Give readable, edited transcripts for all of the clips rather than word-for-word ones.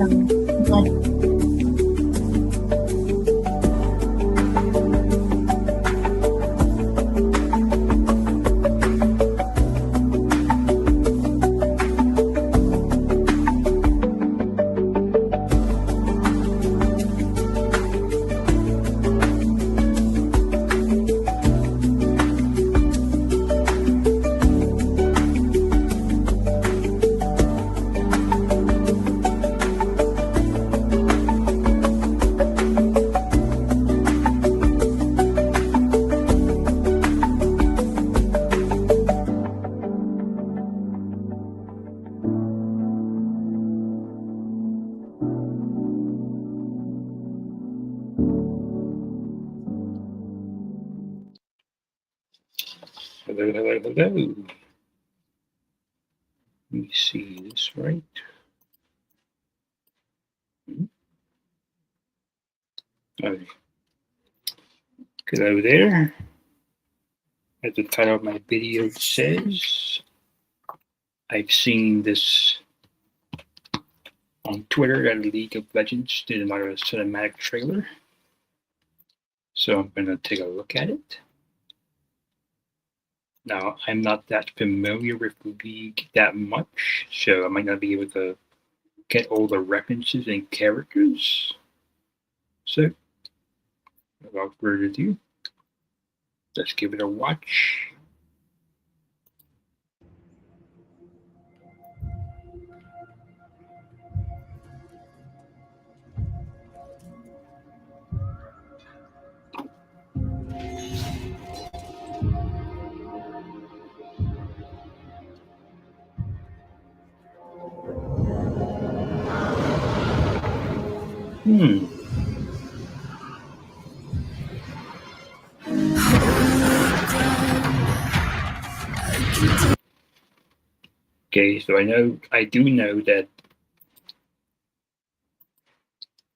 But Hello, hello, hello. Let me see this right. Okay. Hello there. As the title of my video says, I've seen this on Twitter that League of Legends did another cinematic trailer. So I'm going to take a look at it. Now, I'm not that familiar with League that much, so I might not be able to get all the references and characters. So, without further ado, let's give it a watch. Okay, so I do know that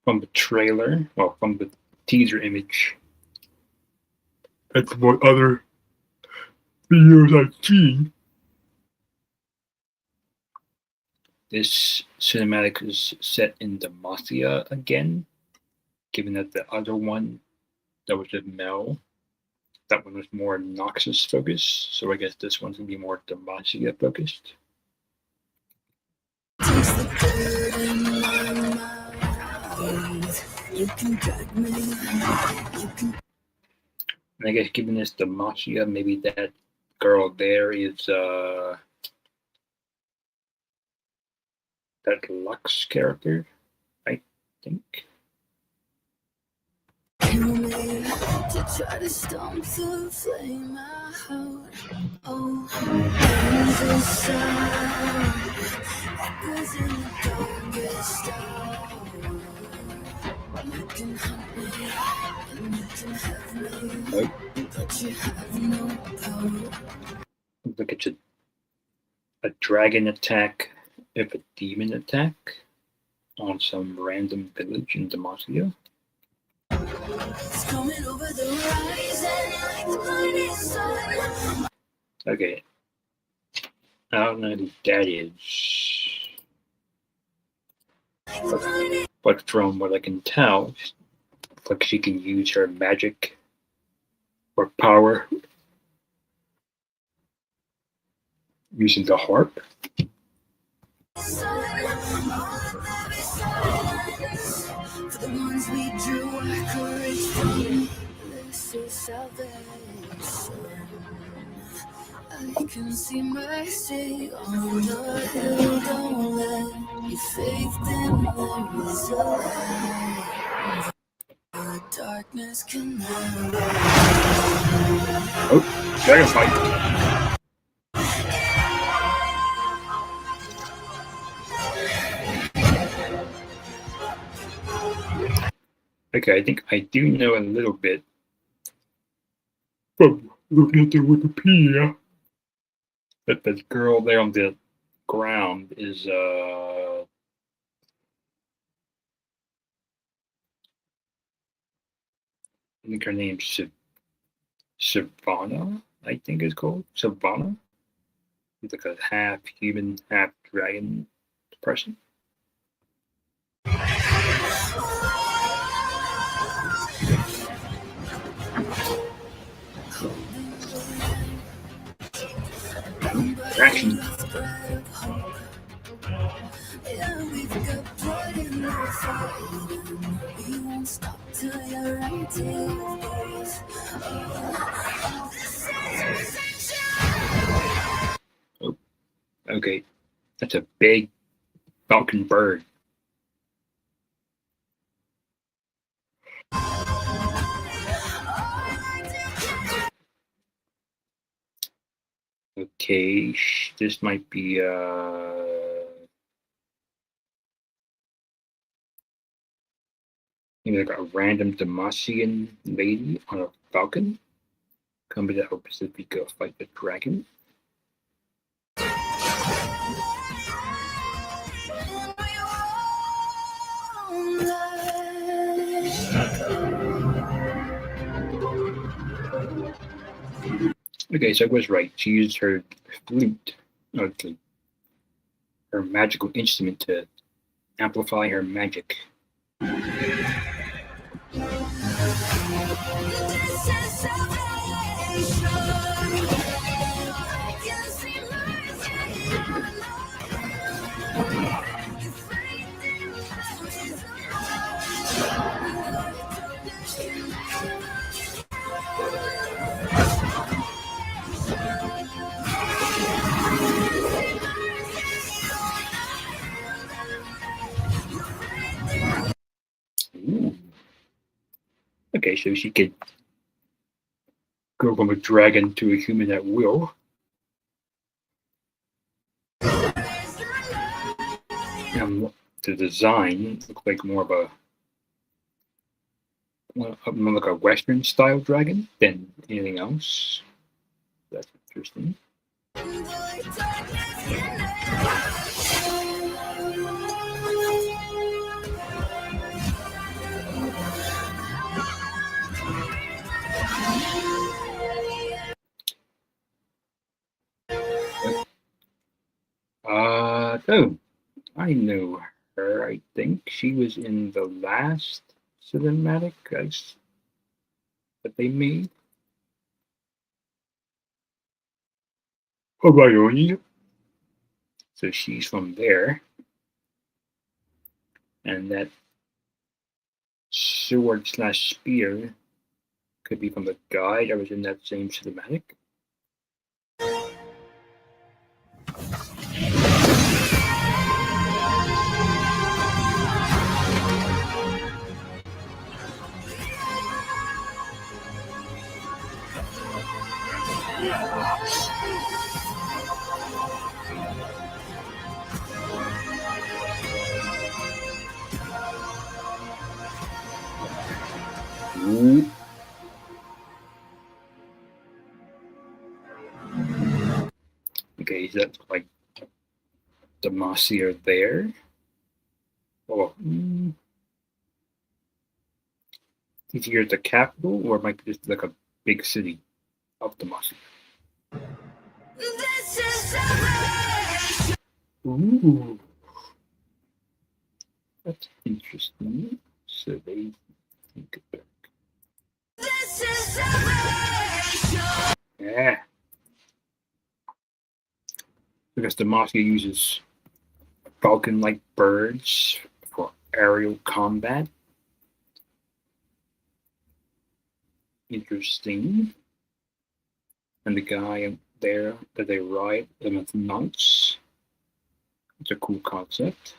from the trailer, well, from the teaser image, that's what other videos I've seen. This cinematic is set in Demacia again, given that the other one that was with Mel, that one was more Noxus focused, so I guess this one's gonna be more Demacia focused. And I guess given this Demacia, maybe that girl there is that Lux character, I think. To try to stomp the flame out. Oh, echoes in the darkest hour. You can hunt me and you can have me, but you have no power. Look at you. A dragon attack if a demon attack on some random village in Demacia. Okay. I don't know who that is. But from what I can tell, looks like she can use her magic or power using the harp. I can see mercy on the hill. Don't let your faith dim. There is a light. The darkness can never. Oh, dragon fight. Okay, I think I do know a little bit from looking at the Wikipedia that the girl there on the ground is I think her name's Savannah, I think it's called. Savannah. She's like a half human, half dragon person. You won't stop till you're empty of days. Oh, okay. That's a big falcon bird. Okay, this might be maybe like a random Demacian lady on a falcon. Come to the Pacific fight the dragon. Okay, so I was right. She used her flute, or her magical instrument to amplify her magic. Ooh. Okay, so she could go from a dragon to a human at will. The design looks like more of a more like a Western style dragon than anything else. That's interesting. Oh, I know her. I think she was in the last cinematic that they made. Hermione. So she's from there, and that sword slash spear could be from the guy that was in that same cinematic. Ooh. Okay, that's like Demacia there. Oh, is here the capital, or it might be just like a big city of Demacia? Ooh, that's interesting. So they think it back. Yeah, because Demacia uses falcon-like birds for aerial combat. Interesting. And the guy there that they ride them as mounts. It's a cool concept.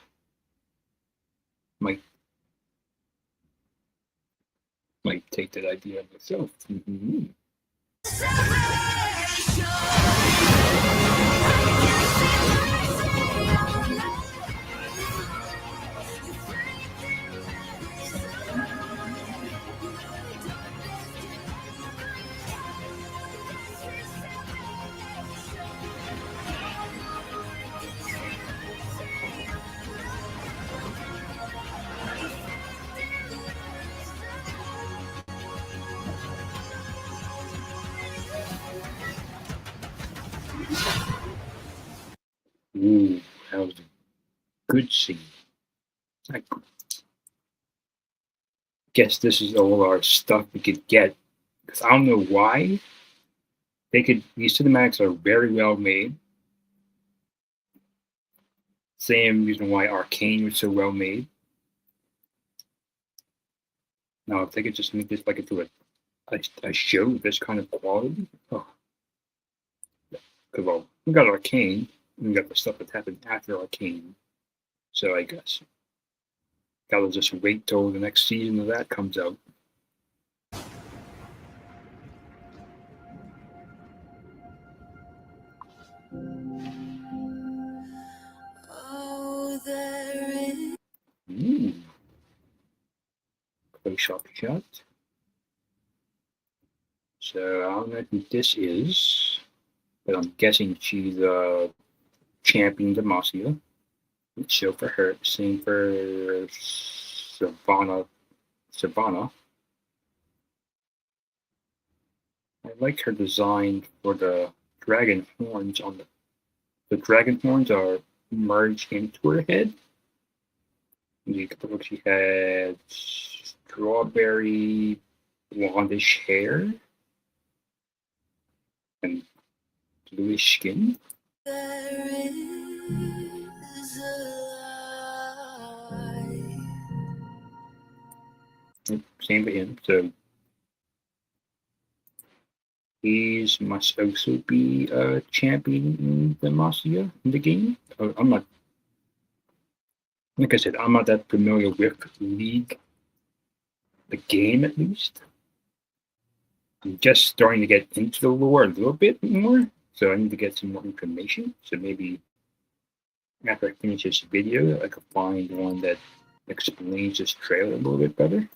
Might take that idea myself. Mm-hmm. Ooh, that was a good scene. I guess this is all our stuff we could get. Because I don't know why. These cinematics are very well made. Same reason why Arcane was so well made. Now, if they could just make this like into a show with this kind of quality, oh, because well, we got Arcane, and we got the stuff that happened after Arcane. So I guess gotta just wait till the next season of that comes out. Oh, there is. Play shot. So I don't know who this is, but I'm guessing she's champion Demacia. So for her, same for Savannah. I like her design for the dragon horns on the dragon horns are merged into her head. You can look, she had strawberry blondish hair and bluish skin. There is a light. Same for him. So he must also be a champion in Demacia in the game. I'm not, like I said, I'm not that familiar with League, the game at least. I'm just starting to get into the lore a little bit more, so I need to get some more information. So maybe after I finish this video, I could find one that explains this trailer a little bit better.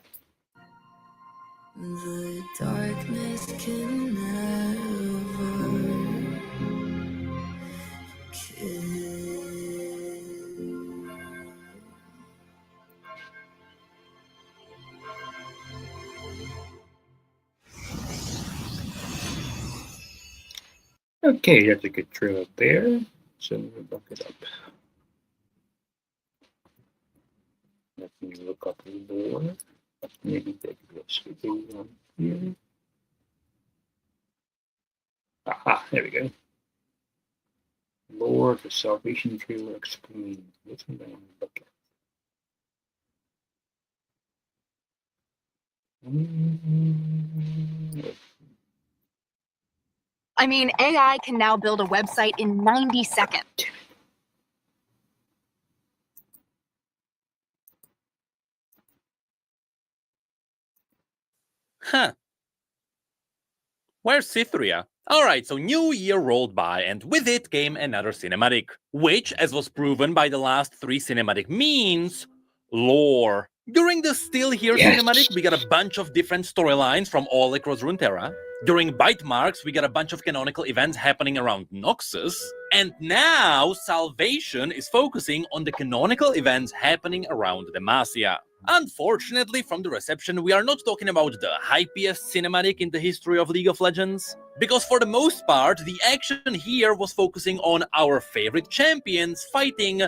The darkness can never kill. Okay, that's a good trailer there. So let me look it up. Let me look up the lore. Maybe take this video here. Aha, there we go. Lore, the Salvation trailer explained. Which one do I want to look at? I mean, AI can now build a website in 90 seconds. Huh. Where's Cythria? Alright, so new year rolled by, and with it came another cinematic, which, as was proven by the last 3 cinematic, means lore. During the Still Here cinematic, we got a bunch of different storylines from all across Runeterra. During Bite Marks, we got a bunch of canonical events happening around Noxus. And now, Salvation is focusing on the canonical events happening around Demacia. Unfortunately, from the reception, we are not talking about the hypiest cinematic in the history of League of Legends, because for the most part, the action here was focusing on our favorite champions fighting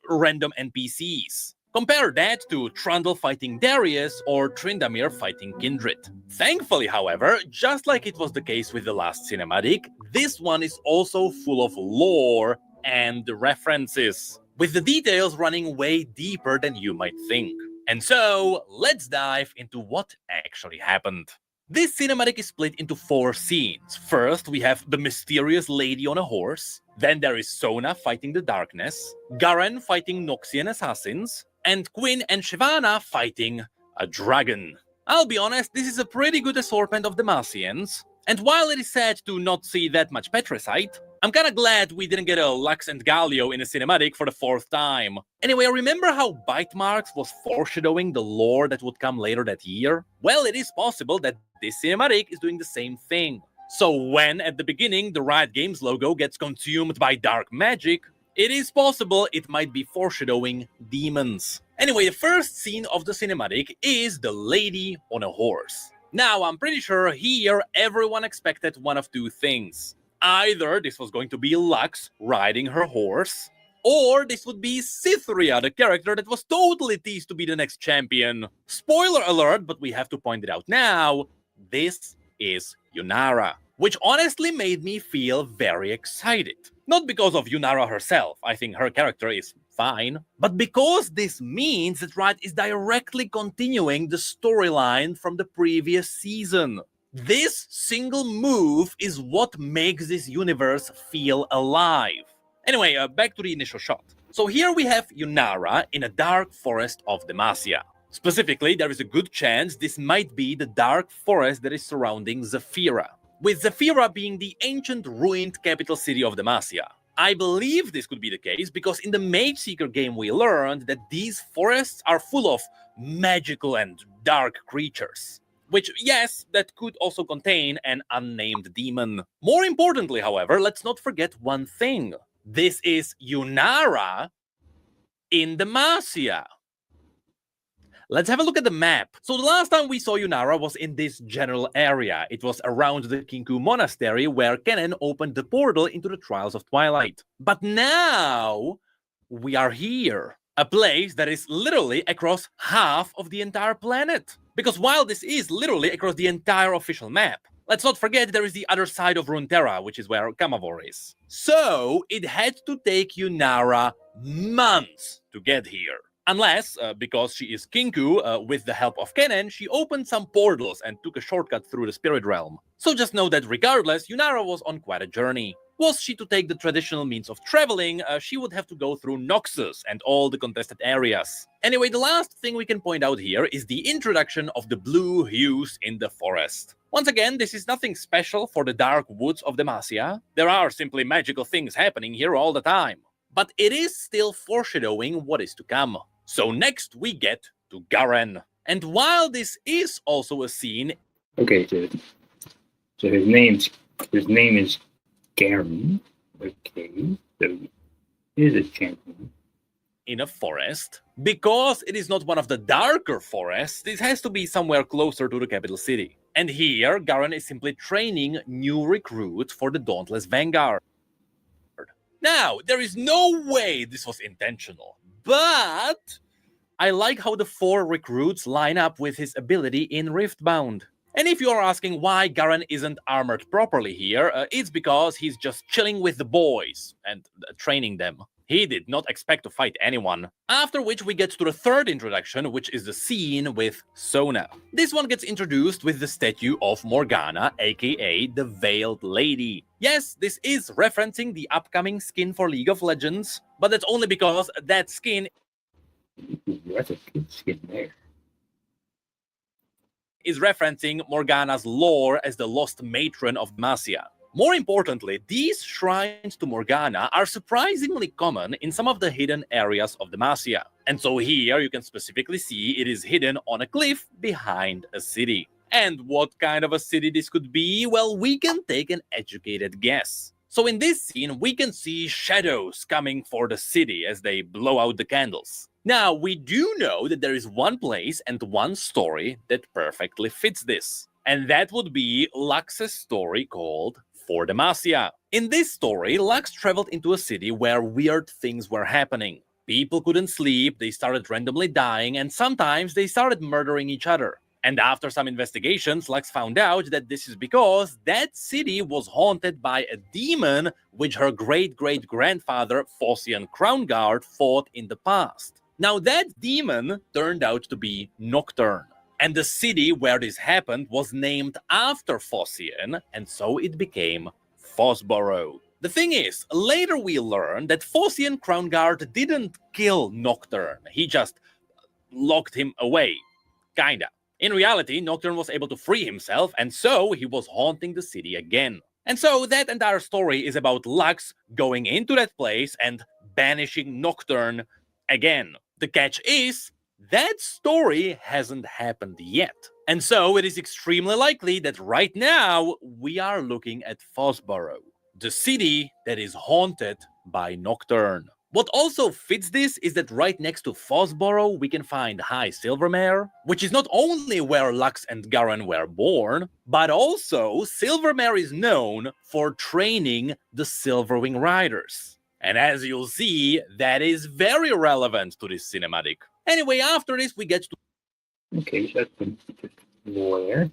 random NPCs. Compare that to Trundle fighting Darius or Tryndamere fighting Kindred. Thankfully, however, just like it was the case with the last cinematic, this one is also full of lore and references, with the details running way deeper than you might think. And so, let's dive into what actually happened. This cinematic is split into 4 scenes. First, we have the mysterious lady on a horse. Then there is Sona fighting the darkness, Garen fighting Noxian assassins, and Quinn and Shyvana fighting a dragon. I'll be honest, this is a pretty good assortment of Demacians. And while it is sad to not see that much Patricite, I'm kinda glad we didn't get a Lux and Galio in a cinematic for the 4th time. Anyway, remember how Bite Marks was foreshadowing the lore that would come later that year? Well, it is possible that this cinematic is doing the same thing. So when, at the beginning, the Riot Games logo gets consumed by dark magic, it is possible it might be foreshadowing demons. Anyway, the first scene of the cinematic is the lady on a horse. Now, I'm pretty sure here everyone expected one of 2 things. Either this was going to be Lux riding her horse, or this would be Cythria, the character that was totally teased to be the next champion. Spoiler alert, but we have to point it out now, this is Yunara, which honestly made me feel very excited. Not because of Yunara herself, I think her character is fine. But because this means that Riot is directly continuing the storyline from the previous season. This single move is what makes this universe feel alive. Anyway, back to the initial shot. So here we have Yunara in a dark forest of Demacia. Specifically, there is a good chance this might be the dark forest that is surrounding Zephyra, with Zephyra being the ancient ruined capital city of Demacia. I believe this could be the case because in the Mage Seeker game we learned that these forests are full of magical and dark creatures. Which, yes, that could also contain an unnamed demon. More importantly, however, let's not forget one thing. This is Yunara in Demacia. Let's have a look at the map. So the last time we saw Yunara was in this general area. It was around the Kinku Monastery where Kennen opened the portal into the Trials of Twilight. But now we are here. A place that is literally across half of the entire planet. Because while this is literally across the entire official map, let's not forget there is the other side of Runeterra, which is where Kamavor is. So it had to take Yunara months to get here. Unless, because she is Kinku, with the help of Kennen, she opened some portals and took a shortcut through the spirit realm. So just know that regardless, Yunara was on quite a journey. Was she to take the traditional means of traveling, she would have to go through Noxus and all the contested areas. Anyway, the last thing we can point out here is the introduction of the blue hues in the forest. Once again, this is nothing special for the dark woods of Demacia. There are simply magical things happening here all the time. But it is still foreshadowing what is to come. So next we get to Garen. And while this is also a scene... Okay, so his name is Garen. Okay, so he is a champion. In a forest, because it is not one of the darker forests, this has to be somewhere closer to the capital city. And here, Garen is simply training new recruits for the Dauntless Vanguard. Now, there is no way this was intentional, but I like how the 4 recruits line up with his ability in Riftbound. And if you are asking why Garen isn't armored properly here, it's because he's just chilling with the boys and training them. He did not expect to fight anyone. After which we get to the third introduction, which is the scene with Sona. This one gets introduced with the statue of Morgana, aka the Veiled Lady. Yes, this is referencing the upcoming skin for League of Legends, but that's only because that skin That's a good skin there. Is referencing Morgana's lore as the lost matron of Demacia. More importantly, these shrines to Morgana are surprisingly common in some of the hidden areas of Demacia. And so here you can specifically see it is hidden on a cliff behind a city. And what kind of a city this could be? Well, we can take an educated guess. So in this scene, we can see shadows coming for the city as they blow out the candles. Now, we do know that there is one place and one story that perfectly fits this. And that would be Lux's story called For Demacia. In this story, Lux traveled into a city where weird things were happening. People couldn't sleep, they started randomly dying, and sometimes they started murdering each other. And after some investigations, Lux found out that this is because that city was haunted by a demon which her great-great-grandfather, Phocian Crownguard, fought in the past. Now that demon turned out to be Nocturne. And the city where this happened was named after Phocian, and so it became Phosborough. The thing is, later we learned that Phocian Crownguard didn't kill Nocturne, he just locked him away. Kinda. In reality, Nocturne was able to free himself, and so he was haunting the city again. And so that entire story is about Lux going into that place and banishing Nocturne again. The catch is, that story hasn't happened yet. And so it is extremely likely that right now we are looking at Phosborough, the city that is haunted by Nocturne. What also fits this is that right next to Phosborough we can find High Silvermere, which is not only where Lux and Garen were born, but also Silvermere is known for training the Silverwing Riders. And as you'll see, that is very relevant to this cinematic. Anyway, after this, we get to that's more there.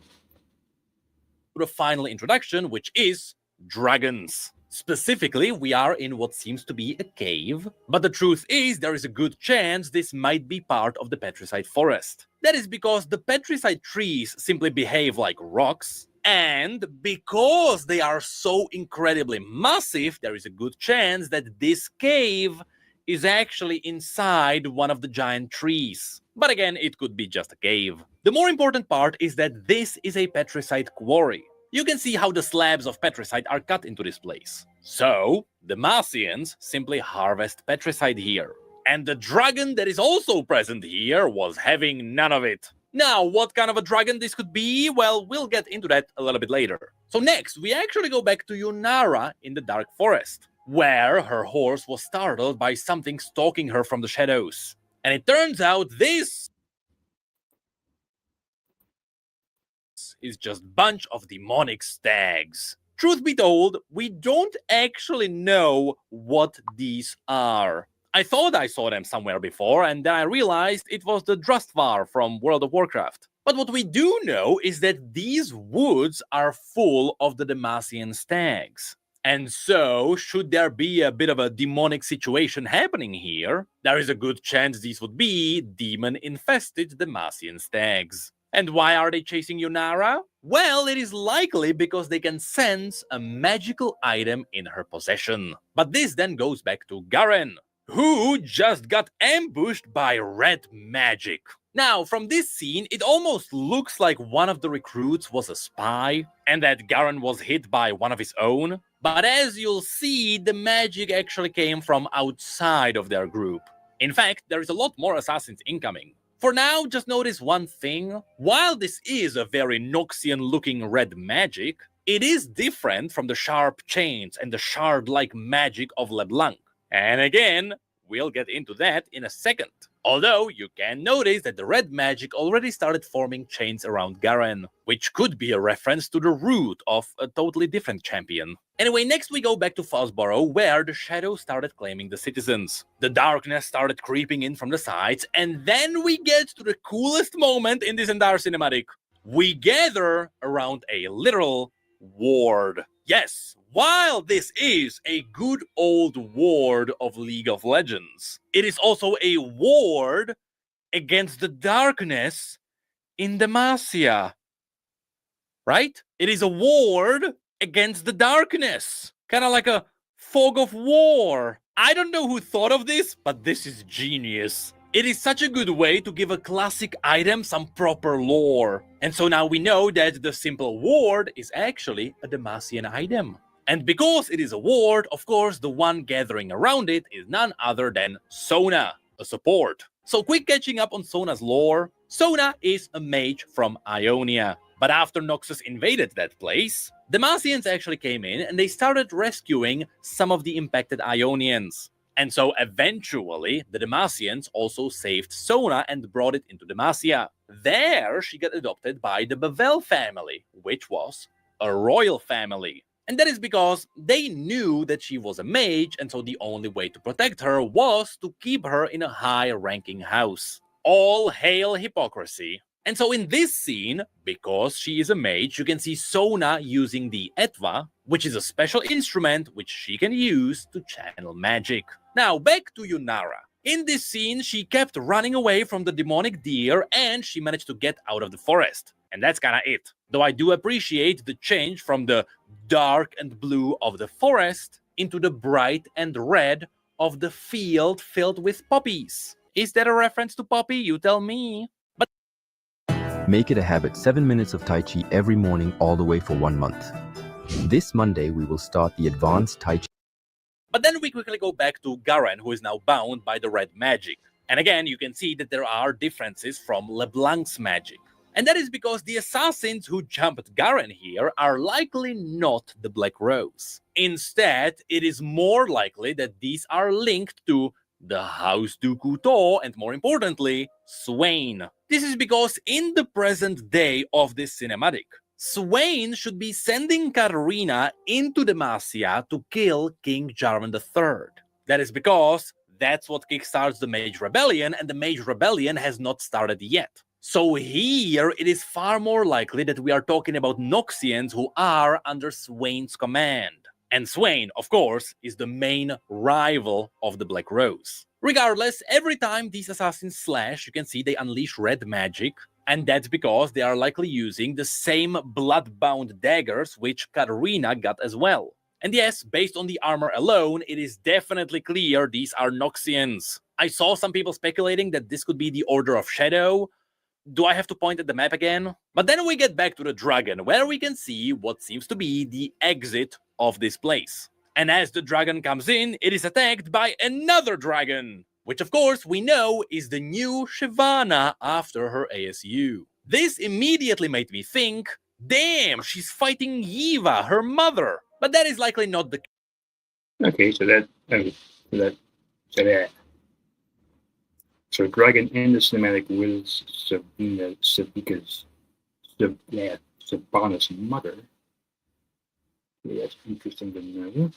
the final introduction, which is dragons. Specifically, we are in what seems to be a cave, but the truth is there is a good chance this might be part of the petricide forest. That is because the petricide trees simply behave like rocks, and because they are so incredibly massive, there is a good chance that this cave is actually inside one of the giant trees. But again, it could be just a cave. The more important part is that this is a petricide quarry. You can see how the slabs of petricide are cut into this place. So, the Marcians simply harvest petricide here. And the dragon that is also present here was having none of it. Now, what kind of a dragon this could be? Well, we'll get into that a little bit later. So next, we actually go back to Yunara in the Dark Forest, where her horse was startled by something stalking her from the shadows. And it turns out this is just a bunch of demonic stags. Truth be told, we don't actually know what these are. I thought I saw them somewhere before, and then I realized it was the Drustvar from World of Warcraft. But what we do know is that these woods are full of the Demacian stags. And so, should there be a bit of a demonic situation happening here, there is a good chance these would be demon-infested Demacian stags. And why are they chasing Yunara? Well, it is likely because they can sense a magical item in her possession. But this then goes back to Garen, who just got ambushed by red magic. Now, from this scene, it almost looks like one of the recruits was a spy, and that Garen was hit by one of his own. But as you'll see, the magic actually came from outside of their group. In fact, there is a lot more assassins incoming. For now, just notice one thing. While this is a very Noxian-looking red magic, it is different from the sharp chains and the shard-like magic of LeBlanc. And again, we'll get into that in a second. Although, you can notice that the red magic already started forming chains around Garen, which could be a reference to the root of a totally different champion. Anyway, next we go back to Fosborough, where the shadows started claiming the citizens. The darkness started creeping in from the sides, and then we get to the coolest moment in this entire cinematic. We gather around a literal ward. Yes, while this is a good old ward of League of Legends, it is also a ward against the darkness in Demacia. Right? It is a ward against the darkness. Kind of like a fog of war. I don't know who thought of this, but this is genius. It is such a good way to give a classic item some proper lore. And so now we know that the simple ward is actually a Demacian item. And because it is a ward, of course, the one gathering around it is none other than Sona, a support. So quick catching up on Sona's lore. Sona is a mage from Ionia. But after Noxus invaded that place, Demacians actually came in and they started rescuing some of the impacted Ionians. And so eventually, the Demacians also saved Sona and brought it into Demacia. There, she got adopted by the Bevel family, which was a royal family. And that is because they knew that she was a mage, and so the only way to protect her was to keep her in a high-ranking house. All hail hypocrisy. And so in this scene, because she is a mage, you can see Sona using the Etva, which is a special instrument which she can use to channel magic. Now, back to Yunara. In this scene, she kept running away from the demonic deer, and she managed to get out of the forest. And that's kinda it. Though I do appreciate the change from the dark and blue of the forest into the bright and red of the field filled with poppies. Is that a reference to Poppy? You tell me. Make it a habit, 7 minutes of Tai Chi every morning all the way for 1 month. This Monday, we will start the advanced Tai Chi. But then we quickly go back to Garen, who is now bound by the red magic. And again, you can see that there are differences from LeBlanc's magic. And that is because the assassins who jumped Garen here are likely not the Black Rose. Instead, it is more likely that these are linked to the House Dukuto, and more importantly, Swain. This is because in the present day of this cinematic, Swain should be sending Katarina into Demacia to kill King Jarvan III. That is because that's what kickstarts the Mage Rebellion, and the Mage Rebellion has not started yet. So here, it is far more likely that we are talking about Noxians who are under Swain's command. And Swain, of course, is the main rival of the Black Rose. Regardless, every time these assassins slash, you can see they unleash red magic, and that's because they are likely using the same blood-bound daggers which Katarina got as well. And yes, based on the armor alone, it is definitely clear these are Noxians. I saw some people speculating that this could be the Order of Shadow. Do I have to point at the map again? But then we get back to the dragon, where we can see what seems to be the exit of this place. And as the dragon comes in, it is attacked by another dragon, which of course we know is the new Shyvana after her ASU. This immediately made me think, damn, she's fighting Yiva, her mother. But that is likely not the case. Okay, so dragon in the cinematic was Shyvana's mother. Okay, that's interesting to know.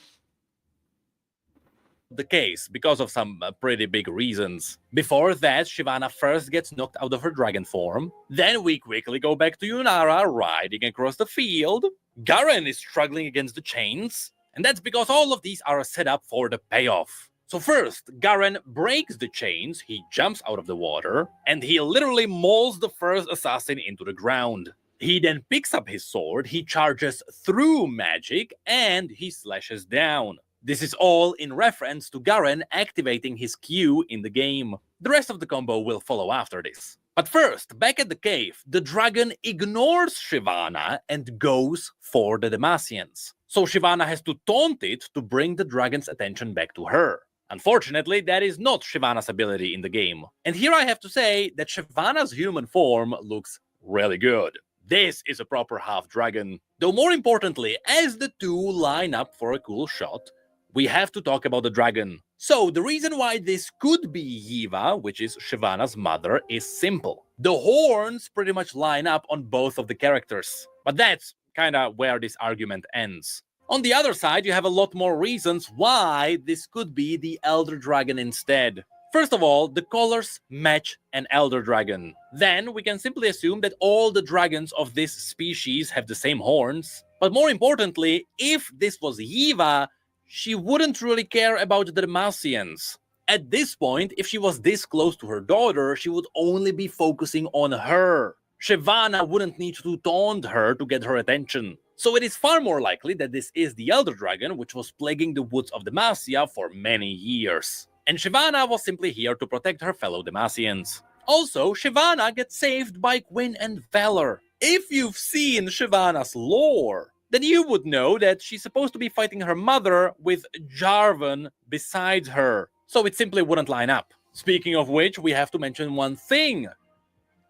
The case because of some pretty big reasons. Before that, Shyvana first gets knocked out of her dragon form. Then we quickly go back to Yunara riding across the field. Garen is struggling against the chains. And that's because all of these are set up for the payoff. So first, Garen breaks the chains, he jumps out of the water, and he literally mauls the first assassin into the ground. He then picks up his sword, he charges through magic, and he slashes down. This is all in reference to Garen activating his Q in the game. The rest of the combo will follow after this. But first, back at the cave, the dragon ignores Shyvana and goes for the Demacians. So Shyvana has to taunt it to bring the dragon's attention back to her. Unfortunately, that is not Shyvana's ability in the game. And here I have to say that Shyvana's human form looks really good. This is a proper half-dragon. Though more importantly, as the two line up for a cool shot, we have to talk about the dragon. So the reason why this could be Yiva, which is Shyvana's mother, is simple. The horns pretty much line up on both of the characters. But that's kinda where this argument ends. On the other side, you have a lot more reasons why this could be the Elder Dragon instead. First of all, the colors match an Elder Dragon. Then we can simply assume that all the dragons of this species have the same horns. But more importantly, if this was Yiva, she wouldn't really care about the Demacians. At this point, if she was this close to her daughter, she would only be focusing on her. Shyvana wouldn't need to taunt her to get her attention. So it is far more likely that this is the Elder Dragon, which was plaguing the woods of Demacia for many years. And Shyvana was simply here to protect her fellow Demacians. Also, Shyvana gets saved by Gwyn and Valor. If you've seen Shyvana's lore, then you would know that she's supposed to be fighting her mother with Jarvan beside her. So it simply wouldn't line up. Speaking of which, we have to mention one thing.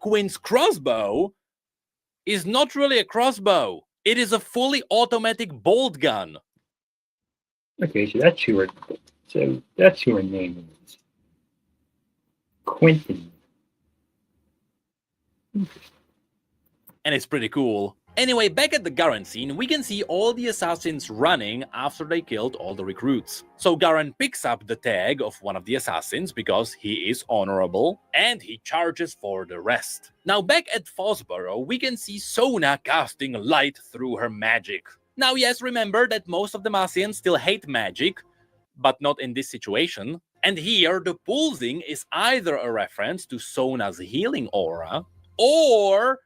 Gwyn's crossbow is not really a crossbow. It is a fully automatic bolt gun. Okay, so that's who her name is. Quentin. And it's pretty cool. Anyway, back at the Garen scene, we can see all the assassins running after they killed all the recruits. So Garen picks up the tag of one of the assassins because he is honorable, and he charges for the rest. Now back at Fosborough, we can see Sona casting light through her magic. Now yes, remember that most of the Demacians still hate magic, but not in this situation. And here, the pulsing is either a reference to Sona's healing aura, or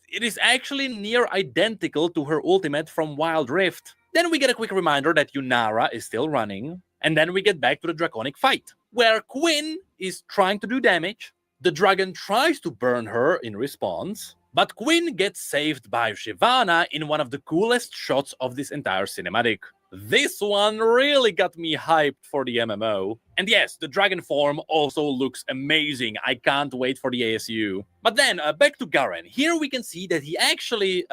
it is actually near identical to her ultimate from Wild Rift. Then we get a quick reminder that Yunara is still running, and then we get back to the draconic fight, where Gwyn is trying to do damage. The dragon tries to burn her in response, but Gwyn gets saved by Shyvana in one of the coolest shots of this entire cinematic. This one really got me hyped for the MMO. And yes, the dragon form also looks amazing. I can't wait for the ASU. But then, back to Garen. Here we can see that he actually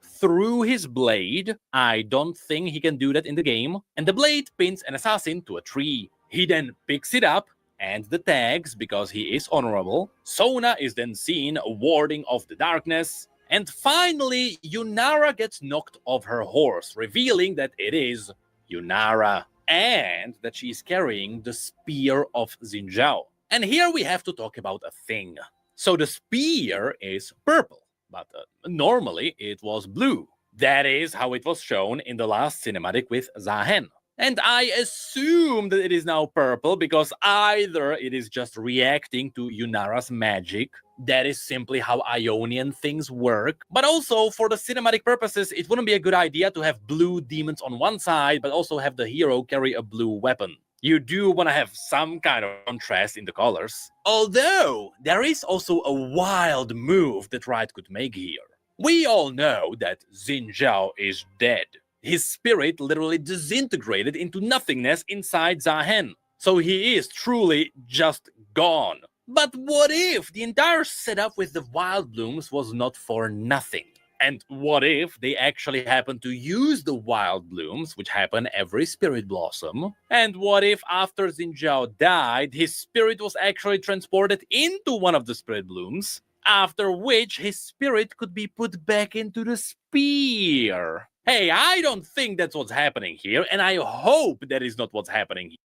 threw his blade. I don't think he can do that in the game. And the blade pins an assassin to a tree. He then picks it up and the tags because he is honorable. Sona is then seen warding off the darkness. And finally, Yunara gets knocked off her horse, revealing that it is Yunara, and that she is carrying the Spear of Xinjiao. And here we have to talk about a thing. So the spear is purple, but normally it was blue. That is how it was shown in the last cinematic with Zahen. And I assume that it is now purple because either it is just reacting to Yunara's magic, that is simply how Ionian things work, but also for the cinematic purposes, it wouldn't be a good idea to have blue demons on one side, but also have the hero carry a blue weapon. You do want to have some kind of contrast in the colors. Although, there is also a wild move that Riot could make here. We all know that Xin Zhao is dead. His spirit literally disintegrated into nothingness inside Zahen. So he is truly just gone. But what if the entire setup with the wild blooms was not for nothing? And what if they actually happened to use the wild blooms, which happen every spirit blossom? And what if after Xin Zhao died, his spirit was actually transported into one of the spirit blooms, after which his spirit could be put back into the spear? Hey, I don't think that's what's happening here, and I hope that is not what's happening here.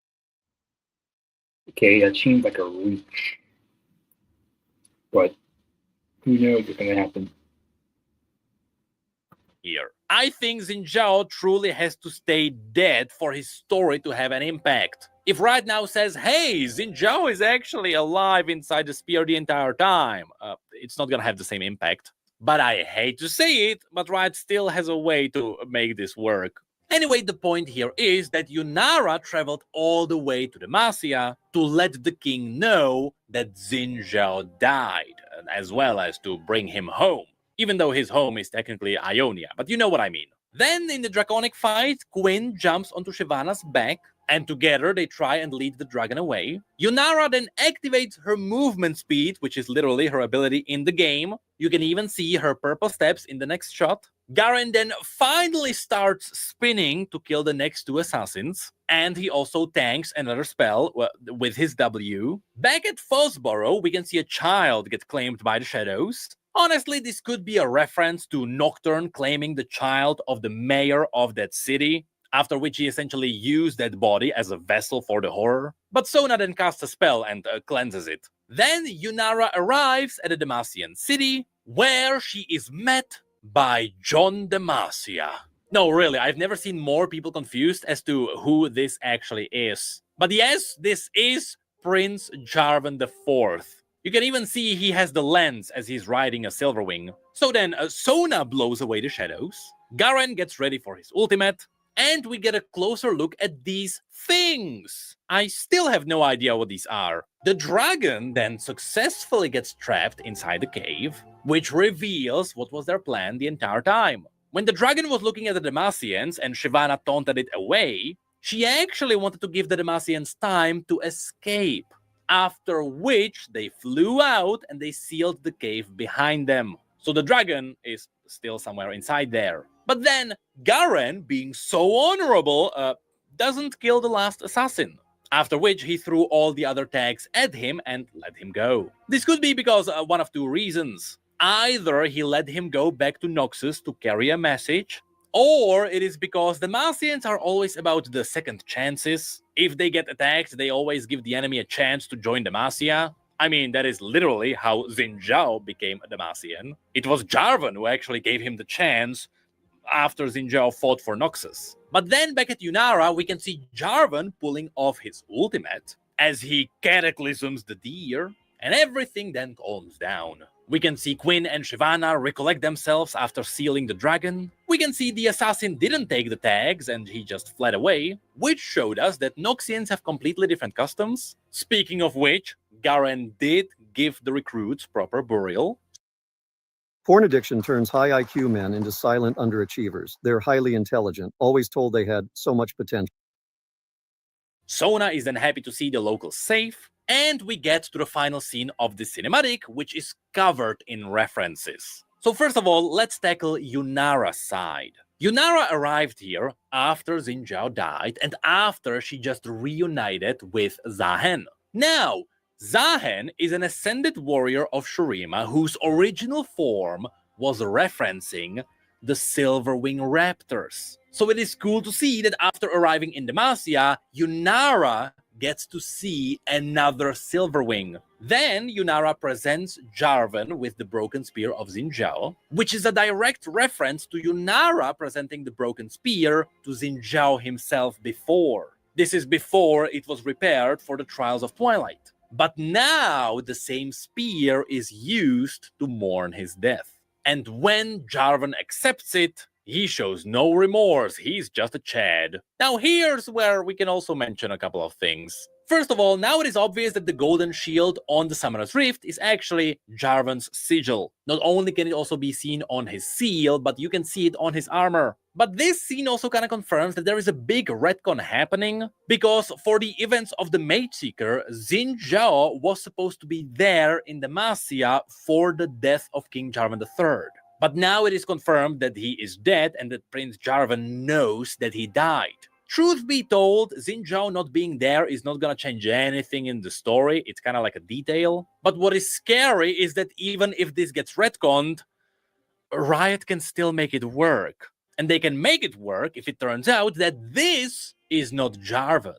Okay, that seems like a reach. But who knows what's going to happen? Here. I think Xin Zhao truly has to stay dead for his story to have an impact. If Riot now says, hey, Xin Zhao is actually alive inside the spear the entire time, it's not gonna have the same impact. But I hate to say it, but Riot still has a way to make this work. Anyway, the point here is that Yunara traveled all the way to Demacia to let the king know that Xin Zhao died, as well as to bring him home. Even though his home is technically Ionia, but you know what I mean. Then, in the draconic fight, Quinn jumps onto Shyvana's back, and together they try and lead the dragon away. Yunara then activates her movement speed, which is literally her ability in the game. You can even see her purple steps in the next shot. Garen then finally starts spinning to kill the next two assassins, and he also tanks another spell with his W. Back at Fosborough, we can see a child get claimed by the shadows. Honestly, this could be a reference to Nocturne claiming the child of the mayor of that city, after which he essentially used that body as a vessel for the horror. But Sona then casts a spell and cleanses it. Then Yunara arrives at the Demacian city, where she is met by John Demacia. No, really, I've never seen more people confused as to who this actually is. But yes, this is Prince Jarvan IV. You can even see he has the lens as he's riding a Silverwing. So then Sona blows away the shadows, Garen gets ready for his ultimate, and we get a closer look at these things. I still have no idea what these are. The dragon then successfully gets trapped inside the cave, which reveals what was their plan the entire time. When the dragon was looking at the Demacians and Shyvana taunted it away, she actually wanted to give the Demacians time to escape. After which they flew out and they sealed the cave behind them. So the dragon is still somewhere inside there. But then Garen, being so honorable, doesn't kill the last assassin. After which he threw all the other tags at him and let him go. This could be because one of two reasons. Either he let him go back to Noxus to carry a message, or it is because the Demacians are always about the second chances. If they get attacked, they always give the enemy a chance to join Demacia. I mean, that is literally how Xin Zhao became a Demacian. It was Jarvan who actually gave him the chance after Xin Zhao fought for Noxus. But then back at Yunara, we can see Jarvan pulling off his ultimate as he cataclysms the deer, and everything then calms down. We can see Quinn and Shyvana recollect themselves after sealing the dragon. We can see the assassin didn't take the tags and he just fled away, which showed us that Noxians have completely different customs. Speaking of which, Garen did give the recruits proper burial. Porn addiction turns high IQ men into silent underachievers. They're highly intelligent, always told they had so much potential. Sona is then happy to see the locals safe, and we get to the final scene of the cinematic, which is covered in references. So first of all, let's tackle Yunara's side. Yunara arrived here after Xin Zhao died and after she just reunited with Zahen. Now, Zahen is an ascended warrior of Shurima whose original form was referencing the Silverwing Raptors. So it is cool to see that after arriving in Demacia, Yunara gets to see another Silverwing. Then Yunara presents Jarvan with the broken spear of Xin Zhao, which is a direct reference to Yunara presenting the broken spear to Xin Zhao himself before. This is before it was repaired for the Trials of Twilight. But now the same spear is used to mourn his death. And when Jarvan accepts it, he shows no remorse, he's just a Chad. Now here's where we can also mention a couple of things. First of all, now it is obvious that the golden shield on the Summoner's Rift is actually Jarvan's sigil. Not only can it also be seen on his seal, but you can see it on his armor. But this scene also kind of confirms that there is a big retcon happening, because for the events of the Mage Seeker, Xin Zhao was supposed to be there in Demacia for the death of King Jarvan III. But now it is confirmed that he is dead and that Prince Jarvan knows that he died. Truth be told, Xin Zhao not being there is not gonna change anything in the story, it's kind of like a detail. But what is scary is that even if this gets retconned, Riot can still make it work. And they can make it work if it turns out that this is not Jarvan.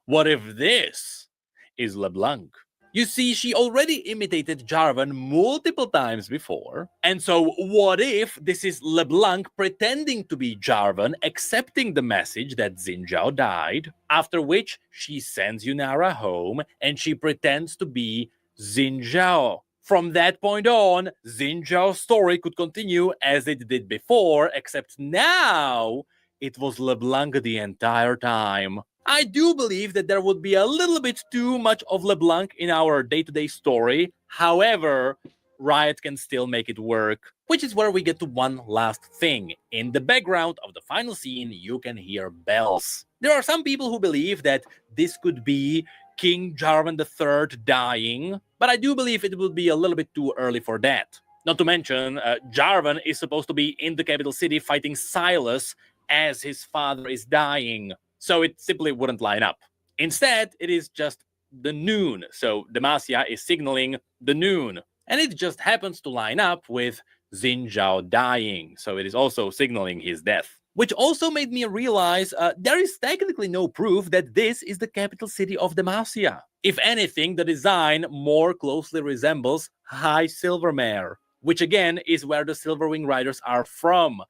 What if this is LeBlanc? You see, she already imitated Jarvan multiple times before, and so what if this is LeBlanc pretending to be Jarvan, accepting the message that Xin Zhao died, after which she sends Yunara home and she pretends to be Xin Zhao. From that point on, Xin Zhao's story could continue as it did before, except now it was LeBlanc the entire time. I do believe that there would be a little bit too much of LeBlanc in our day-to-day story. However, Riot can still make it work, which is where we get to one last thing. In the background of the final scene, you can hear bells. There are some people who believe that this could be King Jarvan III dying, but I do believe it would be a little bit too early for that. Not to mention, Jarvan is supposed to be in the capital city fighting Silas as his father is dying. So it simply wouldn't line up. Instead, it is just the noon. So Demacia is signaling the noon. And it just happens to line up with Xin Zhao dying. So it is also signaling his death. Which also made me realize there is technically no proof that this is the capital city of Demacia. If anything, the design more closely resembles High Silvermere, which again is where the Silverwing Riders are from.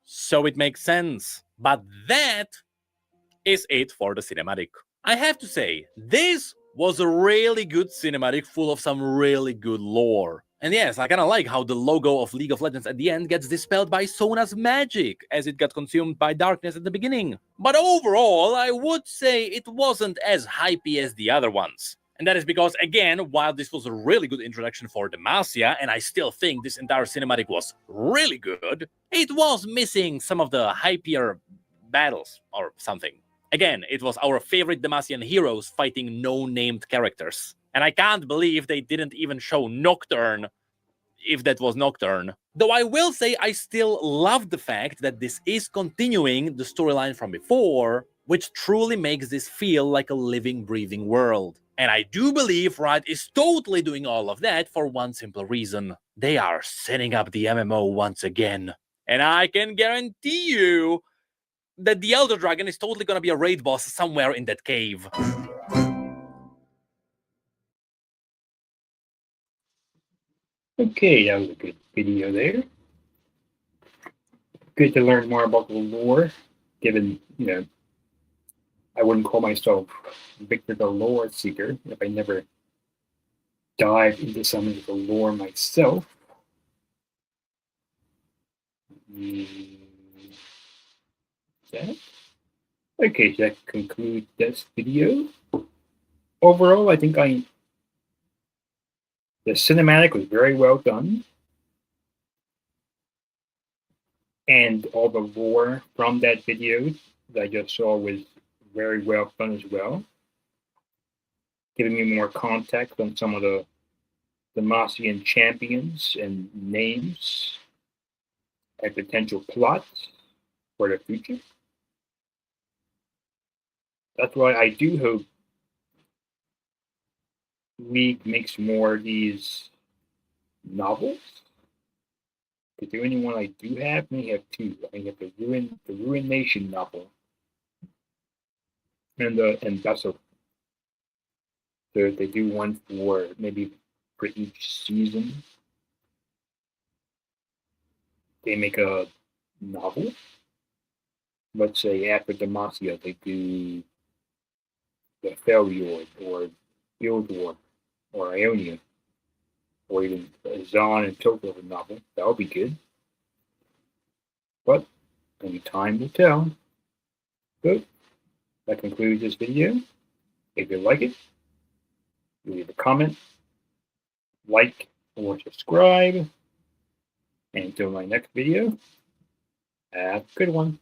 So it makes sense. But that is it for the cinematic. I have to say, this was a really good cinematic full of some really good lore. And yes, I kinda like how the logo of League of Legends at the end gets dispelled by Sona's magic, as it got consumed by darkness at the beginning. But overall, I would say it wasn't as hypey as the other ones. And that is because, again, while this was a really good introduction for Demacia, and I still think this entire cinematic was really good, it was missing some of the hypier battles or something. Again, it was our favorite Demacian heroes fighting no-named characters. And I can't believe they didn't even show Nocturne, if that was Nocturne. Though I will say I still love the fact that this is continuing the storyline from before, which truly makes this feel like a living, breathing world. And I do believe Riot is totally doing all of that for one simple reason. They are setting up the MMO once again. And I can guarantee you that the Elder Dragon is totally gonna be a raid boss somewhere in that cave. Okay, that was a good video there. Good to learn more about the lore, given, I wouldn't call myself Victor the Lore Seeker if I never dived into some of the lore myself. Okay, so that concludes this video. Overall, I think the cinematic was very well done. And all the lore from that video that I just saw was very well done as well. Giving me more context on some of the Demacian champions and names and potential plots for the future. That's why I do hope League makes more of these novels. Because the only one I do have, I have two. I have the Ruin Nation novel, and that's So if they do one for maybe for each season, they make a novel. Let's say after Demacia, they do the Failure or Guild War or Ionia, or even Zon and Tokyo novel. That would be good. But only time will tell. So that concludes this video. If you like it, leave a comment, like, or subscribe. And until my next video, have a good one.